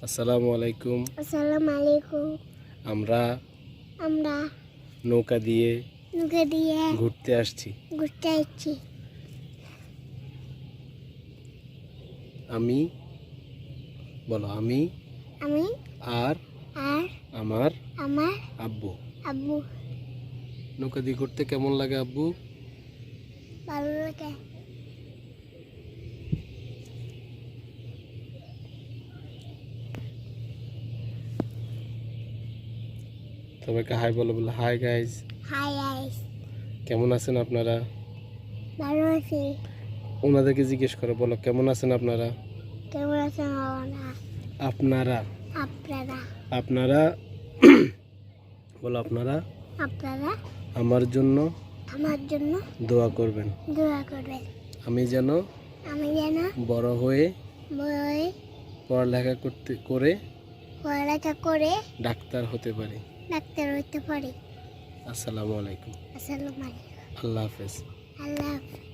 আসসালামু আলাইকুম। আসসালামু আলাইকুম। আমরা আমরা নৌকা দিয়ে ঘুরতে আসছি। আমি আমি আর আর আমার আমার আব্বু। আব্বু। নৌকা দিয়ে ঘুরতে কেমন লাগে আব্বু? ভালো লাগে। সবাইকে হাই বলো, বলো হাই গাইস। Hi guys. কেমন আছেন আপনারা? ভালো আছি। ওনাদেরকে জিজ্ঞেস করো, বলো কেমন আছেন আপনারা? কেমন আছেন আপনারা? আপনারা আপনারা বলো আপনারা আপনারা আমার জন্য দোয়া করবেন। আমি যেন বড় হয়ে পড়ালেখা করে ডাক্তার হতে পারি। আসসালামু আলাইকুম। আসসালামু আলাইকুম। আল্লাহ হাফেজ। আল্লাহ হাফেজ।